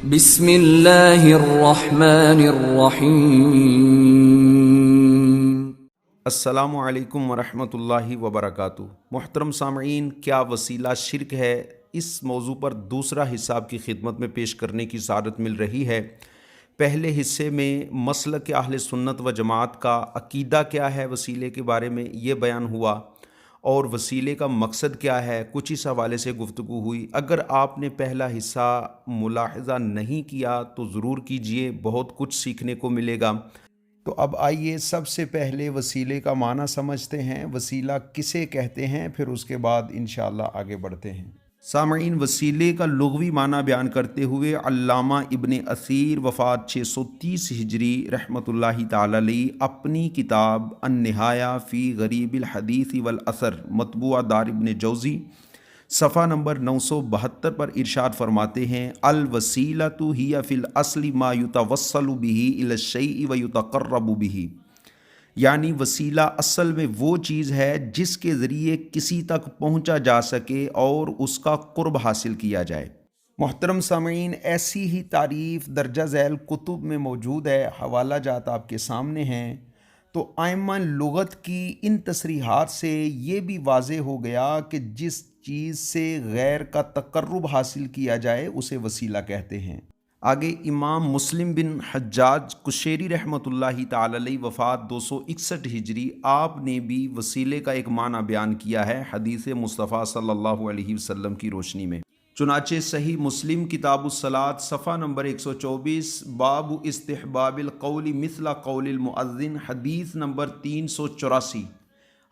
بسم اللہ الرحمن الرحیم۔ السلام علیکم ورحمۃ اللہ وبرکاتہ۔ محترم سامعین، کیا وسیلہ شرک ہے؟ اس موضوع پر دوسرا حصہ آپ کی خدمت میں پیش کرنے کی سعادت مل رہی ہے۔ پہلے حصے میں مسلک اہل سنت و جماعت کا عقیدہ کیا ہے وسیلے کے بارے میں یہ بیان ہوا، اور وسیلے کا مقصد کیا ہے، کچھ اس حوالے سے گفتگو ہوئی۔ اگر آپ نے پہلا حصہ ملاحظہ نہیں کیا تو ضرور کیجئے، بہت کچھ سیکھنے کو ملے گا۔ تو اب آئیے سب سے پہلے وسیلے کا معنی سمجھتے ہیں، وسیلہ کسے کہتے ہیں، پھر اس کے بعد انشاءاللہ آگے بڑھتے ہیں۔ سامعین، وسیلے کا لغوی معنی بیان کرتے ہوئے علامہ ابن اثیر وفات 630 ہجری رحمۃ اللہ تعالی علیہ اپنی کتاب النہایہ فی غریب الحدیث والاثر مطبوعہ دار ابن جوزی صفحہ نمبر 972 پر ارشاد فرماتے ہیں: الوسیلۃ ہی فی الاصل ما یتوسل بہ الی الشیء ویتقرب بہ، یعنی وسیلہ اصل میں وہ چیز ہے جس کے ذریعے کسی تک پہنچا جا سکے اور اس کا قرب حاصل کیا جائے۔ محترم سامعین، ایسی ہی تعریف درجہ ذیل کتب میں موجود ہے، حوالہ جات آپ کے سامنے ہیں۔ تو ائمہ لغت کی ان تصریحات سے یہ بھی واضح ہو گیا کہ جس چیز سے غیر کا تقرب حاصل کیا جائے اسے وسیلہ کہتے ہیں۔ آگے امام مسلم بن حجاج قشیری رحمۃ اللہ تعالی علیہ وفات 261 ہجری، آپ نے بھی وسیلے کا ایک معنی بیان کیا ہے حدیث مصطفیٰ صلی اللہ علیہ وسلم کی روشنی میں۔ چنانچہ صحیح مسلم کتاب الصلاۃ صفحہ نمبر 124 باب استحباب القول مثل قول المؤذن حدیث نمبر 384،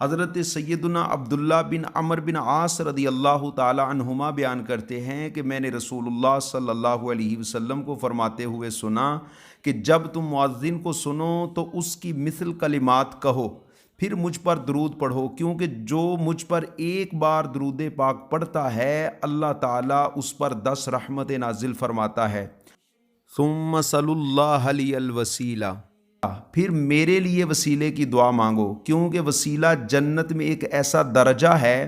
حضرت سیدنا عبداللہ بن عمر بن عاص رضی اللہ تعالی عنہما بیان کرتے ہیں کہ میں نے رسول اللہ صلی اللہ علیہ وسلم کو فرماتے ہوئے سنا کہ جب تم مؤذن کو سنو تو اس کی مثل کلمات کہو، پھر مجھ پر درود پڑھو، کیونکہ جو مجھ پر ایک بار درود پاک پڑھتا ہے اللہ تعالیٰ اس پر 10 رحمتیں نازل فرماتا ہے۔ ثم صلوا اللہ لی الوسیلہ، پھر میرے لیے وسیلے کی دعا مانگو، کیونکہ وسیلہ جنت میں ایک ایسا درجہ ہے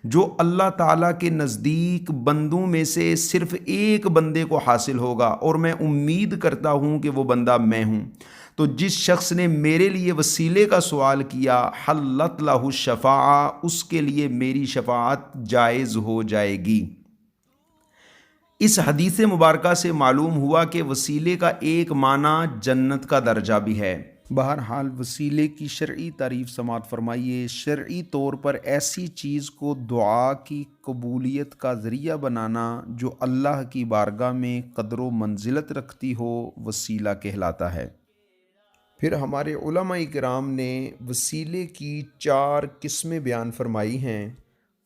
جو اللہ تعالیٰ کے نزدیک بندوں میں سے صرف ایک بندے کو حاصل ہوگا، اور میں امید کرتا ہوں کہ وہ بندہ میں ہوں۔ تو جس شخص نے میرے لیے وسیلے کا سوال کیا حلت لہ الشفاعہ، اس کے لیے میری شفاعت جائز ہو جائے گی۔ اس حدیث مبارکہ سے معلوم ہوا کہ وسیلے کا ایک معنی جنت کا درجہ بھی ہے۔ بہرحال وسیلے کی شرعی تعریف سماعت فرمائیے۔ شرعی طور پر ایسی چیز کو دعا کی قبولیت کا ذریعہ بنانا جو اللہ کی بارگاہ میں قدر و منزلت رکھتی ہو وسیلہ کہلاتا ہے۔ پھر ہمارے علماء کرام نے وسیلے کی 4 قسمیں بیان فرمائی ہیں۔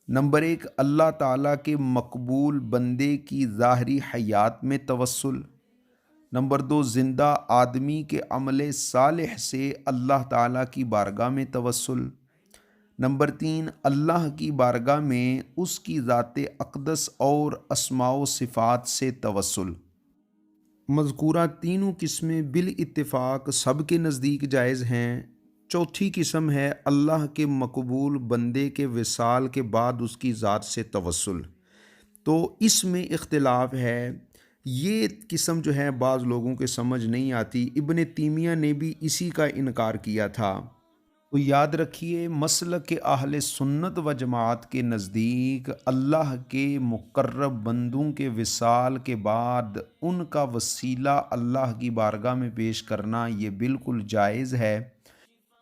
نمبر 1، اللہ تعالیٰ کے مقبول بندے کی ظاہری حیات میں توسل۔ نمبر 2، زندہ آدمی کے عمل صالح سے اللہ تعالیٰ کی بارگاہ میں توسل۔ نمبر 3، اللہ کی بارگاہ میں اس کی ذات اقدس اور اسماء و صفات سے توسل۔ مذکورہ تینوں قسمیں بالاتفاق سب کے نزدیک جائز ہیں۔ چوتھی قسم ہے اللہ کے مقبول بندے کے وصال کے بعد اس کی ذات سے توسل۔ تو اس میں اختلاف ہے، یہ قسم جو ہے بعض لوگوں کے سمجھ نہیں آتی۔ ابن تیمیہ نے بھی اسی کا انکار کیا تھا۔ تو یاد رکھیے، مسلک اہل سنت و جماعت کے نزدیک اللہ کے مقرب بندوں کے وصال کے بعد ان کا وسیلہ اللہ کی بارگاہ میں پیش کرنا یہ بالکل جائز ہے،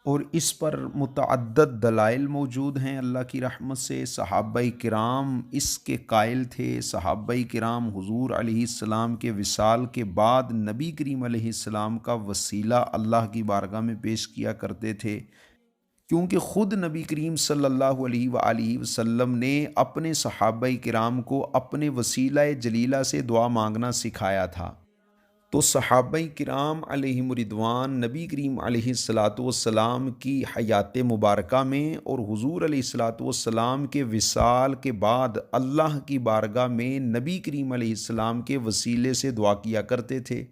اور اس پر متعدد دلائل موجود ہیں اللہ کی رحمت سے۔ صحابہ کرام اس کے قائل تھے۔ صحابہ کرام حضور علیہ السلام کے وصال کے بعد نبی کریم علیہ السلام کا وسیلہ اللہ کی بارگاہ میں پیش کیا کرتے تھے، کیونکہ خود نبی کریم صلی اللہ علیہ وآلہ وسلم نے اپنے صحابہ کرام کو اپنے وسیلہ جلیلہ سے دعا مانگنا سکھایا تھا۔ تو صحابہ کرام علیہم رضوان نبی کریم علیہ السلام کی حیات مبارکہ میں اور حضور علیہ السلام کے وصال کے بعد اللہ کی بارگاہ میں نبی کریم علیہ السلام کے وسیلے سے دعا کیا کرتے تھے۔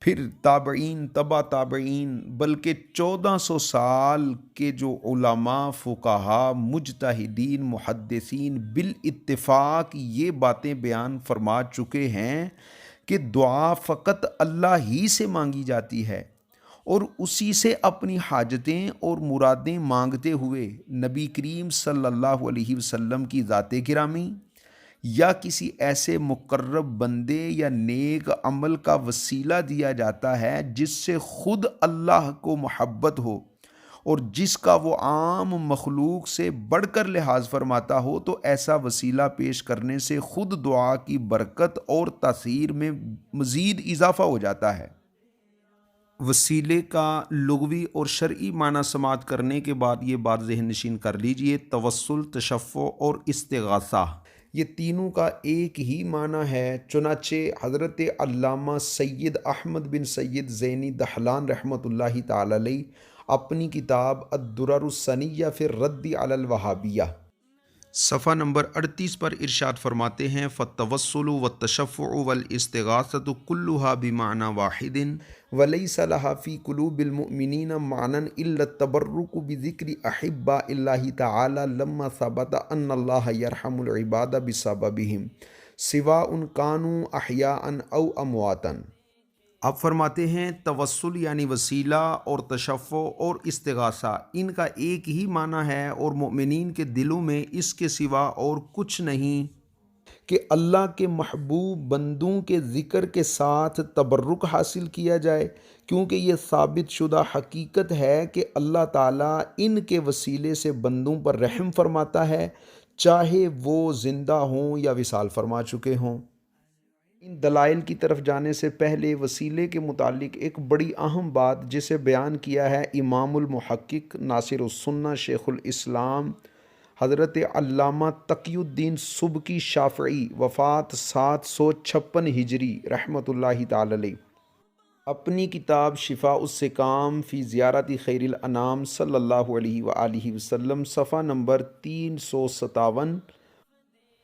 پھر تابعین، تبا تابعین، بلکہ 1400 سال کے جو علماء، فقہا، مجتہدین، محدثین بالاتفاق یہ باتیں بیان فرما چکے ہیں کہ دعا فقط اللہ ہی سے مانگی جاتی ہے، اور اسی سے اپنی حاجتیں اور مرادیں مانگتے ہوئے نبی کریم صلی اللہ علیہ وسلم کی ذات گرامی یا کسی ایسے مقرب بندے یا نیک عمل کا وسیلہ دیا جاتا ہے جس سے خود اللہ کو محبت ہو اور جس کا وہ عام مخلوق سے بڑھ کر لحاظ فرماتا ہو، تو ایسا وسیلہ پیش کرنے سے خود دعا کی برکت اور تاثیر میں مزید اضافہ ہو جاتا ہے۔ وسیلے کا لغوی اور شرعی معنی سماعت کرنے کے بعد یہ بات ذہن نشین کر لیجئے، توسل، تشفع اور استغاثہ یہ تینوں کا ایک ہی معنی ہے۔ چنانچہ حضرت علامہ سید احمد بن سید زینی دہلان رحمۃ اللہ تعالی علیہ اپنی کتاب الدرر الثنیہ فی الرد علی الوہابیہ صفحہ نمبر 38 پر ارشاد فرماتے ہیں، فالتوسل والتشفع والاستغاثۃ کلھا بمعنی واحد ولیس لہا فی قلوب المؤمنین معنی الا التبرک بذکر احباء اللہ تعالی لما ثبت ان اللہ یرحم العباد بسببہم سواء کانوا احیاء او امواتا۔ آپ فرماتے ہیں توسل یعنی وسیلہ اور تشفع اور استغاثہ ان کا ایک ہی معنی ہے، اور مومنین کے دلوں میں اس کے سوا اور کچھ نہیں کہ اللہ کے محبوب بندوں کے ذکر کے ساتھ تبرک حاصل کیا جائے، کیونکہ یہ ثابت شدہ حقیقت ہے کہ اللہ تعالیٰ ان کے وسیلے سے بندوں پر رحم فرماتا ہے، چاہے وہ زندہ ہوں یا وصال فرما چکے ہوں۔ ان دلائل کی طرف جانے سے پہلے وسیلے کے متعلق ایک بڑی اہم بات جسے بیان کیا ہے امام المحقق ناصر السنہ شیخ الاسلام حضرت علامہ تقی الدین سبکی شافعی وفات 756 ہجری رحمۃ اللہ تعالی علیہ اپنی کتاب شفاء السقام فی زیارت خیر الانام صلی اللہ علیہ وآلہ وسلم صفحہ نمبر 357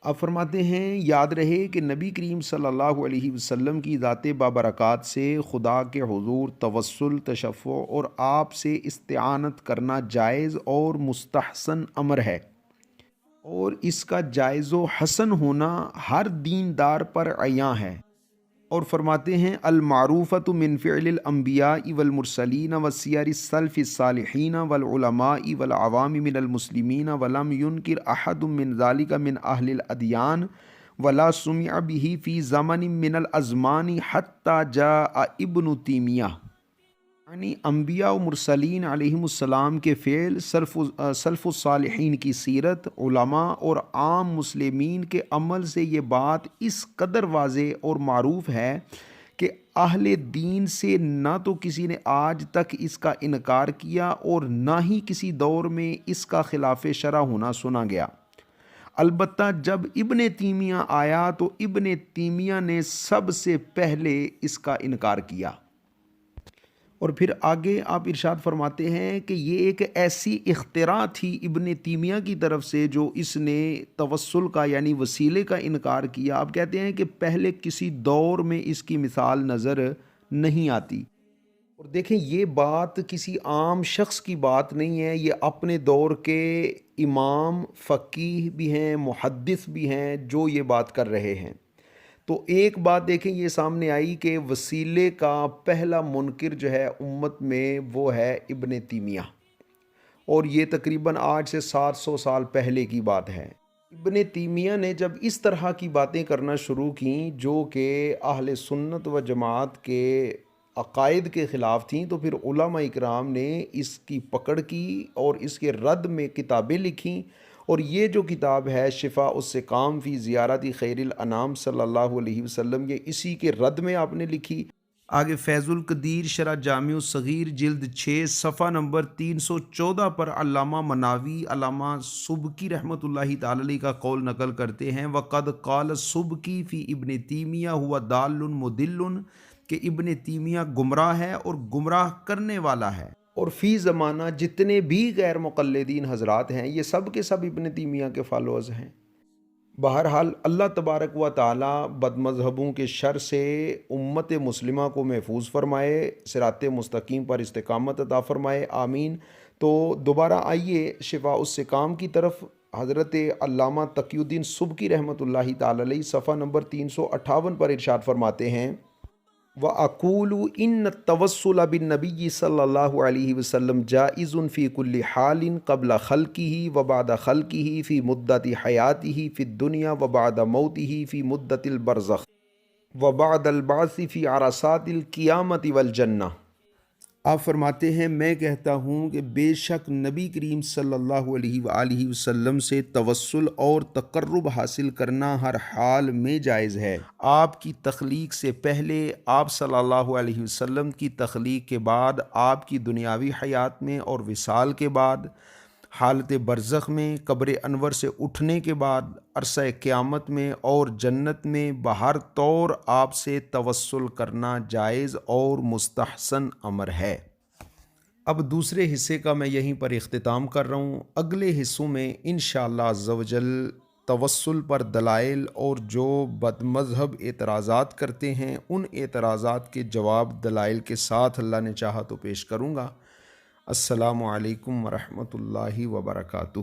آپ فرماتے ہیں، یاد رہے کہ نبی کریم صلی اللہ علیہ وسلم کی ذات بابرکات سے خدا کے حضور توسل، تشفع اور آپ سے استعانت کرنا جائز اور مستحسن امر ہے، اور اس کا جائز و حسن ہونا ہر دیندار پر عیاں ہے۔ اور فرماتے ہیں، المعروفۃ من فعل الانبیاء والمرسلین وسیر السلف الصالحین والعلماء والعوام من المسلمین ولم ينکر احد من ذلك من اہل الادیان ولا سمع به فی زمن من الازمان حتی جاء ابن تیمیہ، یعنی انبیاء و مرسلین علیہم السلام کے فعل، سلف الصالحین کی سیرت، علماء اور عام مسلمین کے عمل سے یہ بات اس قدر واضح اور معروف ہے کہ اہل دین سے نہ تو کسی نے آج تک اس کا انکار کیا اور نہ ہی کسی دور میں اس کا خلاف شرع ہونا سنا گیا۔ البتہ جب ابن تیمیہ آیا تو ابن تیمیہ نے سب سے پہلے اس کا انکار کیا۔ اور پھر آگے آپ ارشاد فرماتے ہیں کہ یہ ایک ایسی اختراع تھی ابن تیمیہ کی طرف سے جو اس نے توسل کا یعنی وسیلے کا انکار کیا۔ آپ کہتے ہیں کہ پہلے کسی دور میں اس کی مثال نظر نہیں آتی۔ اور دیکھیں، یہ بات کسی عام شخص کی بات نہیں ہے، یہ اپنے دور کے امام، فقیہ بھی ہیں، محدث بھی ہیں جو یہ بات کر رہے ہیں۔ تو ایک بات دیکھیں یہ سامنے آئی کہ وسیلے کا پہلا منکر جو ہے امت میں وہ ہے ابن تیمیہ، اور یہ تقریباً آج سے 700 سال پہلے کی بات ہے۔ ابن تیمیہ نے جب اس طرح کی باتیں کرنا شروع کیں جو کہ اہل سنت و جماعت کے عقائد کے خلاف تھیں، تو پھر علماء اکرام نے اس کی پکڑ کی اور اس کے رد میں کتابیں لکھیں، اور یہ جو کتاب ہے شفاء السقام فی زیارت خیر الانام صلی اللہ علیہ وسلم، یہ اسی کے رد میں آپ نے لکھی۔ آگے فیض القدیر شرح جامع الصغیر جلد 6 صفحہ نمبر 314 پر علامہ مناوی علامہ سبکی رحمۃ اللہ تعالی علیہ کا قول نقل کرتے ہیں، وقد قال سبکی فی ابن تیمیہ ہوا دال مدل، کہ ابن تیمیہ گمراہ ہے اور گمراہ کرنے والا ہے، اور فی زمانہ جتنے بھی غیر مقلدین حضرات ہیں یہ سب کے سب ابن تیمیہ کے فالوورز ہیں۔ بہرحال اللہ تبارک و تعالی بد مذہبوں کے شر سے امت مسلمہ کو محفوظ فرمائے، صراط مستقیم پر استقامت عطا فرمائے، آمین۔ تو دوبارہ آئیے شفاء السقام کی طرف۔ حضرت علامہ تقی الدین سبکی رحمۃ اللہ تعالی علیہ صفحہ نمبر 358 پر ارشاد فرماتے ہیں، وَأَقُولُ إِنَّ التَّوَسُّلَ بِالنَّبِيِّ صلی اللہ علیہ وسلم جائز فی کل حال قبل خلقہ وبعد خلقہ فی مدت حیاتہ فی الدنیا وبعد موتہ فی مدت البرزخ وبعد البعث فی عرصات القیامت والجنہ۔ آپ فرماتے ہیں میں کہتا ہوں کہ بے شک نبی کریم صلی اللہ علیہ وآلہ وسلم سے توسل اور تقرب حاصل کرنا ہر حال میں جائز ہے۔ آپ کی تخلیق سے پہلے، آپ صلی اللہ علیہ وسلم کی تخلیق کے بعد، آپ کی دنیاوی حیات میں اور وصال کے بعد، حالت برزخ میں، قبر انور سے اٹھنے کے بعد، عرصہ قیامت میں اور جنت میں بہر طور آپ سے توسل کرنا جائز اور مستحسن امر ہے۔ اب دوسرے حصے کا میں یہیں پر اختتام کر رہا ہوں۔ اگلے حصوں میں انشاءاللہ عز و جل توسل پر دلائل اور جو بد مذہب اعتراضات کرتے ہیں ان اعتراضات کے جواب دلائل کے ساتھ اللہ نے چاہا تو پیش کروں گا۔ السلام علیکم ورحمۃ اللہ وبرکاتہ۔